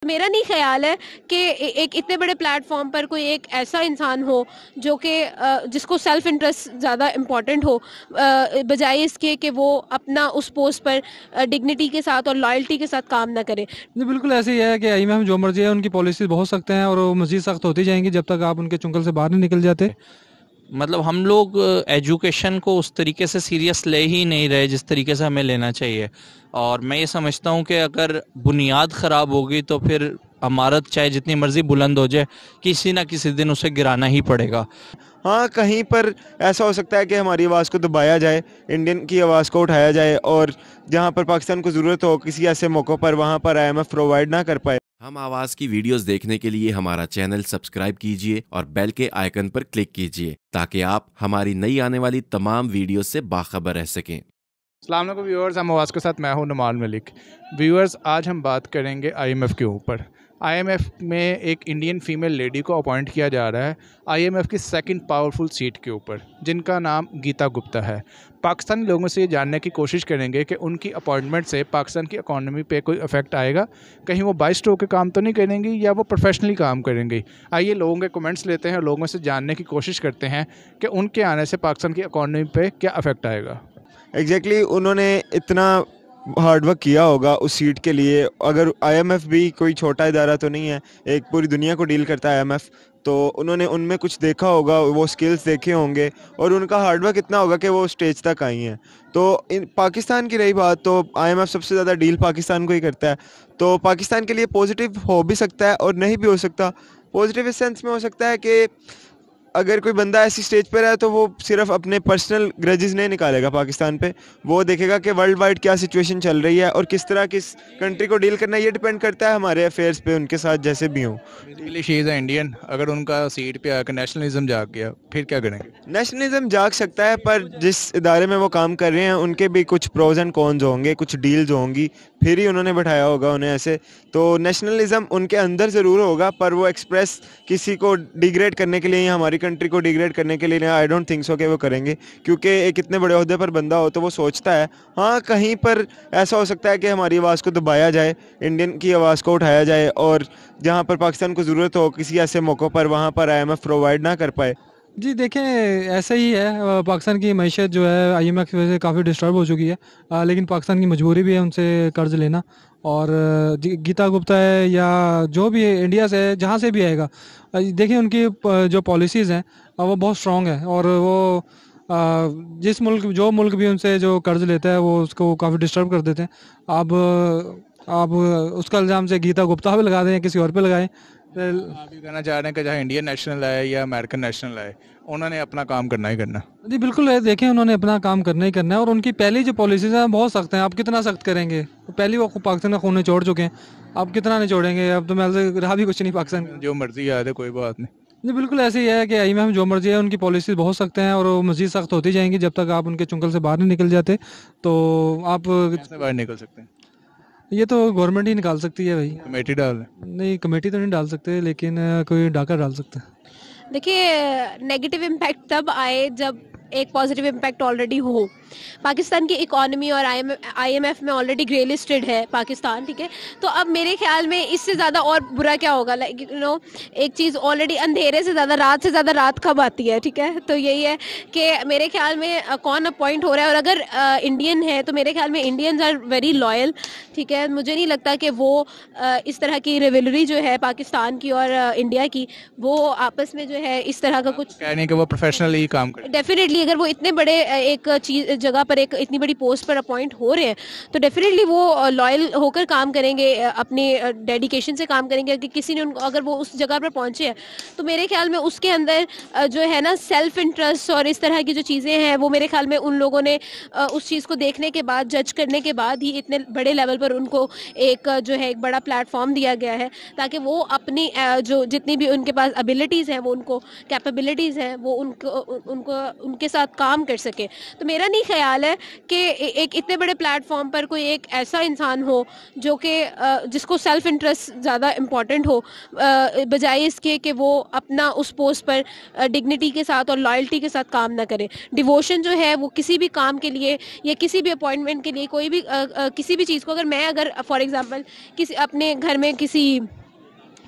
मेरा नहीं ख्याल है कि एक इतने बड़े प्लेटफॉर्म पर कोई एक ऐसा इंसान हो जो कि जिसको सेल्फ इंटरेस्ट ज़्यादा इम्पोर्टेंट हो, बजाय इसके कि वो अपना उस पोस्ट पर डिग्निटी के साथ और लॉयल्टी के साथ काम ना करे। जी बिल्कुल ऐसे ही है कि आईएमएफ जो मर्जी है उनकी पॉलिसीज बहुत सख्त हैं और वो मजीद सख्त होती जाएंगी जब तक आप उनके चुंगल से बाहर नहीं निकल जाते। मतलब हम लोग एजुकेशन को उस तरीके से सीरियस ले ही नहीं रहे जिस तरीके से हमें लेना चाहिए। और मैं ये समझता हूँ कि अगर बुनियाद ख़राब होगी तो फिर इमारत चाहे जितनी मर्ज़ी बुलंद हो जाए, किसी ना किसी दिन उसे गिराना ही पड़ेगा। हाँ, कहीं पर ऐसा हो सकता है कि हमारी आवाज़ को दबाया जाए, इंडियन की आवाज़ को उठाया जाए, और जहाँ पर पाकिस्तान को ज़रूरत हो किसी ऐसे मौक़ों पर वहाँ पर आईएमएफ प्रोवाइड ना कर पाए। हम आवाज की वीडियोस देखने के लिए हमारा चैनल सब्सक्राइब कीजिए और बेल के आइकन पर क्लिक कीजिए ताकि आप हमारी नई आने वाली तमाम वीडियोस से बाखबर रह सकें। अस्सलाम वालेकुम व्यूअर्स, हम आवाज़ के साथ मैं हूं नुमान मलिक। व्यूअर्स, आज हम बात करेंगे आईएमएफ के ऊपर। आईएमएफ में एक इंडियन फीमेल लेडी को अपॉइंट किया जा रहा है आईएमएफ की सेकंड पावरफुल सीट के ऊपर, जिनका नाम गीता गुप्ता है। पाकिस्तानी लोगों से ये जानने की कोशिश करेंगे कि उनकी अपॉइंटमेंट से पाकिस्तान की इकॉनमी पे कोई इफेक्ट आएगा, कहीं वो बाई स्ट्रोक के काम तो नहीं करेंगी या वो प्रोफेशनली काम करेंगी। आइए लोगों के कमेंट्स लेते हैं और लोगों से जानने की कोशिश करते हैं कि उनके आने से पाकिस्तान की इकॉनमी पे क्या इफेक्ट आएगा। एग्जैक्टली उन्होंने इतना हार्ड वर्क किया होगा उस सीट के लिए। अगर आईएमएफ भी कोई छोटा इदारा तो नहीं है, एक पूरी दुनिया को डील करता है आईएमएफ, तो उन्होंने उनमें कुछ देखा होगा, वो स्किल्स देखे होंगे और उनका हार्ड वर्क इतना होगा कि वो स्टेज तक आई हैं। तो पाकिस्तान की रही बात, तो आईएमएफ सबसे ज़्यादा डील पाकिस्तान को ही करता है, तो पाकिस्तान के लिए पॉजिटिव हो भी सकता है और नहीं भी हो सकता। पॉजिटिव इस सेंस में हो सकता है कि अगर कोई बंदा ऐसी स्टेज पर है तो वो सिर्फ अपने पर्सनल ग्रजेस नहीं निकालेगा पाकिस्तान पे, वो देखेगा कि वर्ल्ड वाइड क्या सिचुएशन चल रही है और किस तरह किस कंट्री को डील करना है। ये डिपेंड करता है हमारे अफेयर्स पे, उनके साथ जैसे भी हों। Basically she is a Indian, अगर उनका सीट पे आकर नेशनलिज्म जाग गया फिर क्या करेंगे? नेशनलिज्म जाग सकता है, पर जिस इदारे में वो काम कर रहे हैं उनके भी कुछ प्रोज एंड कॉन्स होंगे, कुछ डील्स होंगी, फिर ही उन्होंने बैठाया होगा उन्हें ऐसे। तो नेशनलिज्म उनके अंदर ज़रूर होगा, पर वो एक्सप्रेस किसी को डिग्रेड करने के लिए या हमारी कंट्री को डिग्रेड करने के लिए आई डोंट थिंक सो कि वो करेंगे, क्योंकि एक इतने बड़े ओहदे पर बंदा हो तो वो सोचता है। हाँ, कहीं पर ऐसा हो सकता है कि हमारी आवाज़ को दबाया जाए, इंडियन की आवाज़ को उठाया जाए, और जहाँ पर पाकिस्तान को ज़रूरत हो किसी ऐसे मौक़ों पर वहाँ पर आईएमएफ प्रोवाइड ना कर पाए। जी देखें, ऐसा ही है। पाकिस्तान की मैशत जो है आईएमएफ की वजह से काफ़ी डिस्टर्ब हो चुकी है, लेकिन पाकिस्तान की मजबूरी भी है उनसे कर्ज लेना। और गीता गुप्ता है या जो भी है इंडिया से है, जहाँ से भी आएगा, देखिए उनकी जो पॉलिसीज़ हैं वो बहुत स्ट्रॉन्ग है, और वो जिस मुल्क जो मुल्क भी उनसे जो कर्ज लेता है वो उसको काफ़ी डिस्टर्ब कर देते हैं। आप उसका इल्ज़ाम से गीता गुप्ता पे लगा दें या किसी और पे लगाएं। आप ये कहना चाह रहे हैं कि चाहे इंडियन नेशनल आए या अमेरिकन नेशनल आए, उन्होंने अपना काम करना ही करना। जी बिल्कुल है, देखें उन्होंने अपना काम करना ही करना है, और उनकी पहली जो पॉलिसीज़ हैं बहुत सख्त हैं। आप कितना सख्त करेंगे? पहली वो पाकिस्तान का खून निचोड़ चुके हैं, आप कितना निचोड़ेंगे? अब तो मैं रहा भी कुछ नहीं पाकिस्तान का। जो मर्जी आ जाए कोई बात नहीं। जी बिल्कुल ऐसे ही है कि आईएमएफ जो मर्जी है उनकी पॉलिसीज़ बहुत सख्त हैं और वो मज़ीद सख्त होती जाएंगी जब तक आप उनके चुंगल से बाहर नहीं निकल जाते। तो आप कैसे बाहर निकल सकते हैं? ये तो गवर्नमेंट ही निकाल सकती है भाई। कमेटी डाल नहीं, कमेटी तो नहीं डाल सकते, लेकिन कोई डाका डाल सकता है। देखिए, नेगेटिव इम्पैक्ट तब आए जब एक पॉजिटिव इम्पैक्ट ऑलरेडी हो। पाकिस्तान की इकॉनमी और आईएमएफ में ऑलरेडी ग्रे लिस्टेड है पाकिस्तान, ठीक है। तो अब मेरे ख्याल में इससे ज़्यादा और बुरा क्या होगा? लाइक एक चीज़ ऑलरेडी अंधेरे से ज़्यादा रात कब आती है, ठीक है। तो यही है कि मेरे ख्याल में कौन अपॉइंट हो रहा है, और अगर इंडियन है तो मेरे ख्याल में इंडियंस आर वेरी लॉयल, ठीक है। मुझे नहीं लगता कि वो इस तरह की रिवलरी जो है पाकिस्तान की और इंडिया की, वो आपस में जो है इस तरह का कुछ कहने कि वो प्रोफेशनली काम करे। डेफिनेटली अगर वो इतने बड़े एक चीज जगह पर एक इतनी बड़ी पोस्ट पर अपॉइंट हो रहे हैं तो डेफिनेटली वो लॉयल होकर काम करेंगे, अपने डेडिकेशन से काम करेंगे। कि किसी ने उनको अगर वो उस जगह पर पहुंचे हैं तो मेरे ख्याल में उसके अंदर जो है ना सेल्फ इंटरेस्ट और इस तरह की जो चीज़ें हैं वो मेरे ख्याल में उन लोगों ने उस चीज़ को देखने के बाद, जज करने के बाद ही इतने बड़े लेवल पर उनको एक जो है एक बड़ा प्लेटफॉर्म दिया गया है, ताकि वो अपनी जो जितनी भी उनके पास एबिलिटीज़ हैं, वो उनको कैपेबिलिटीज़ हैं, वो उनको उनको उनके साथ काम कर सके। तो मेरा नहीं ख्याल है कि एक इतने बड़े प्लेटफॉर्म पर कोई एक ऐसा इंसान हो जो कि जिसको सेल्फ इंटरेस्ट ज़्यादा इम्पॉर्टेंट हो, बजाय इसके कि वो अपना उस पोस्ट पर डिग्निटी के साथ और लॉयल्टी के साथ काम ना करे। डिवोशन जो है वो किसी भी काम के लिए या किसी भी अपॉइंटमेंट के लिए, कोई भी किसी भी चीज़ को, अगर फॉर एग्जांपल किसी अपने घर में किसी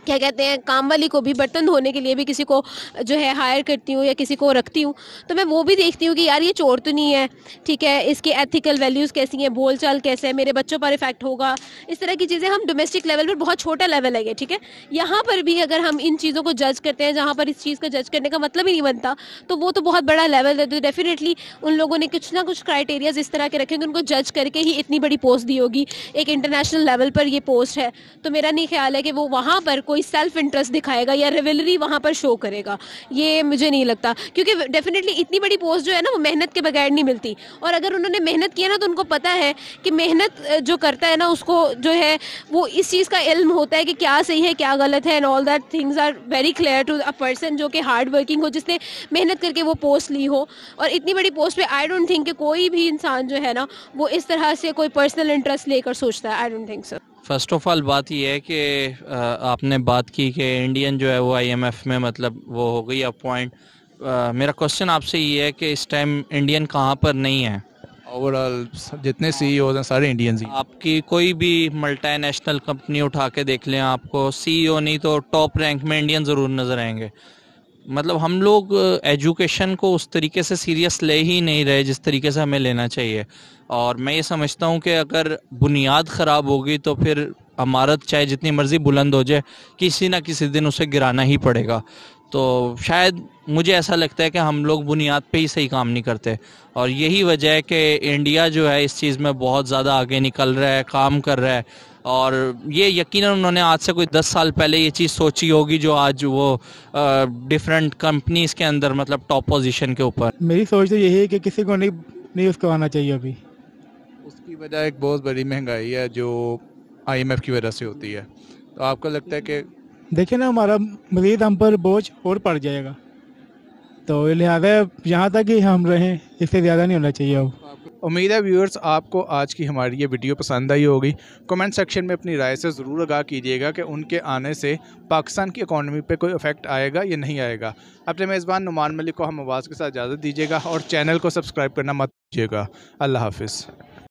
क्या कहते हैं काम वाली को भी बर्तन धोने के लिए भी किसी को जो है हायर करती हूँ या किसी को रखती हूँ, तो मैं वो भी देखती हूँ कि यार ये चोर तो नहीं है, ठीक है, इसके एथिकल वैल्यूज़ कैसी हैं, बोलचाल कैसे है, मेरे बच्चों पर इफेक्ट होगा, इस तरह की चीज़ें। हम डोमेस्टिक लेवल पर बहुत छोटा लेवल है ये, ठीक है। यहाँ पर भी अगर हम इन चीज़ों को जज करते हैं जहाँ पर इस चीज़ का जज करने का मतलब ही नहीं बनता, तो वो तो बहुत बड़ा लेवल है। तो डेफिनेटली उन लोगों ने कुछ ना कुछ क्राइटेरियाज इस तरह के रखे होंगे, उनको जज करके ही इतनी बड़ी पोस्ट दी होगी, एक इंटरनेशनल लेवल पर ये पोस्ट है। तो मेरा नहीं ख्याल है कि वो वहाँ पर कोई सेल्फ इंटरेस्ट दिखाएगा या रिवेलरी वहां पर शो करेगा, ये मुझे नहीं लगता, क्योंकि डेफिनेटली इतनी बड़ी पोस्ट जो है ना वो मेहनत के बगैर नहीं मिलती। और अगर उन्होंने मेहनत किया ना तो उनको पता है कि मेहनत जो करता है ना उसको जो है वो इस चीज़ का इल्म होता है कि क्या सही है क्या गलत है, and all that things are very clear to a person जो कि हार्ड वर्किंग हो, जिसने मेहनत करके वो पोस्ट ली हो। और इतनी बड़ी पोस्ट पे आई डोंट थिंक कि कोई भी इंसान जो है ना वो इस तरह से कोई पर्सनल इंटरेस्ट लेकर सोचता है। I don't think so. First of all बात यह है कि आपने बात की कि इंडियन जो है वो आईएमएफ में मतलब वो हो गई अपॉइंट। मेरा क्वेश्चन आपसे ये है कि इस टाइम इंडियन कहाँ पर नहीं है? ओवरऑल जितने सीईओ हैं सारे इंडियंस ही। आपकी कोई भी मल्टीनेशनल कंपनी उठा के देख लें, आपको सीईओ नहीं तो टॉप रैंक में इंडियन ज़रूर नज़र आएंगे। मतलब हम लोग एजुकेशन को उस तरीके से सीरियस ले ही नहीं रहे जिस तरीके से हमें लेना चाहिए। और मैं ये समझता हूँ कि अगर बुनियाद ख़राब होगी तो फिर इमारत चाहे जितनी मर्ज़ी बुलंद हो जाए किसी ना किसी दिन उसे गिराना ही पड़ेगा। तो शायद मुझे ऐसा लगता है कि हम लोग बुनियाद पे ही सही काम नहीं करते, और यही वजह है कि इंडिया जो है इस चीज़ में बहुत ज़्यादा आगे निकल रहा है, काम कर रहा है। और ये यकीनन उन्होंने आज से कोई 10 साल पहले ये चीज़ सोची होगी जो आज वो डिफरेंट कंपनीज़ के अंदर मतलब टॉप पोजीशन के ऊपर। मेरी सोच तो यही है कि किसी को नहीं उसको आना चाहिए अभी। उसकी वजह एक बहुत बड़ी महंगाई है जो आईएमएफ की वजह से होती है। तो आपको लगता है कि देखिए ना हमारा मज़ीद हम पर बोझ और पड़ जाएगा, तो लिहाजा यहाँ तक ही हम रहें, इससे ज़्यादा नहीं होना चाहिए अब। उम्मीद है व्यूअर्स आपको आज की हमारी ये वीडियो पसंद आई होगी। कमेंट सेक्शन में अपनी राय से ज़रूर आगाह कीजिएगा कि उनके आने से पाकिस्तान की इकॉनमी पे कोई इफेक्ट आएगा या नहीं आएगा। अपने मेज़बान नुमान मलिक को हम आवाज़ के साथ इजाज़त दीजिएगा और चैनल को सब्सक्राइब करना मत भूलिएगा। अल्लाह हाफिज़।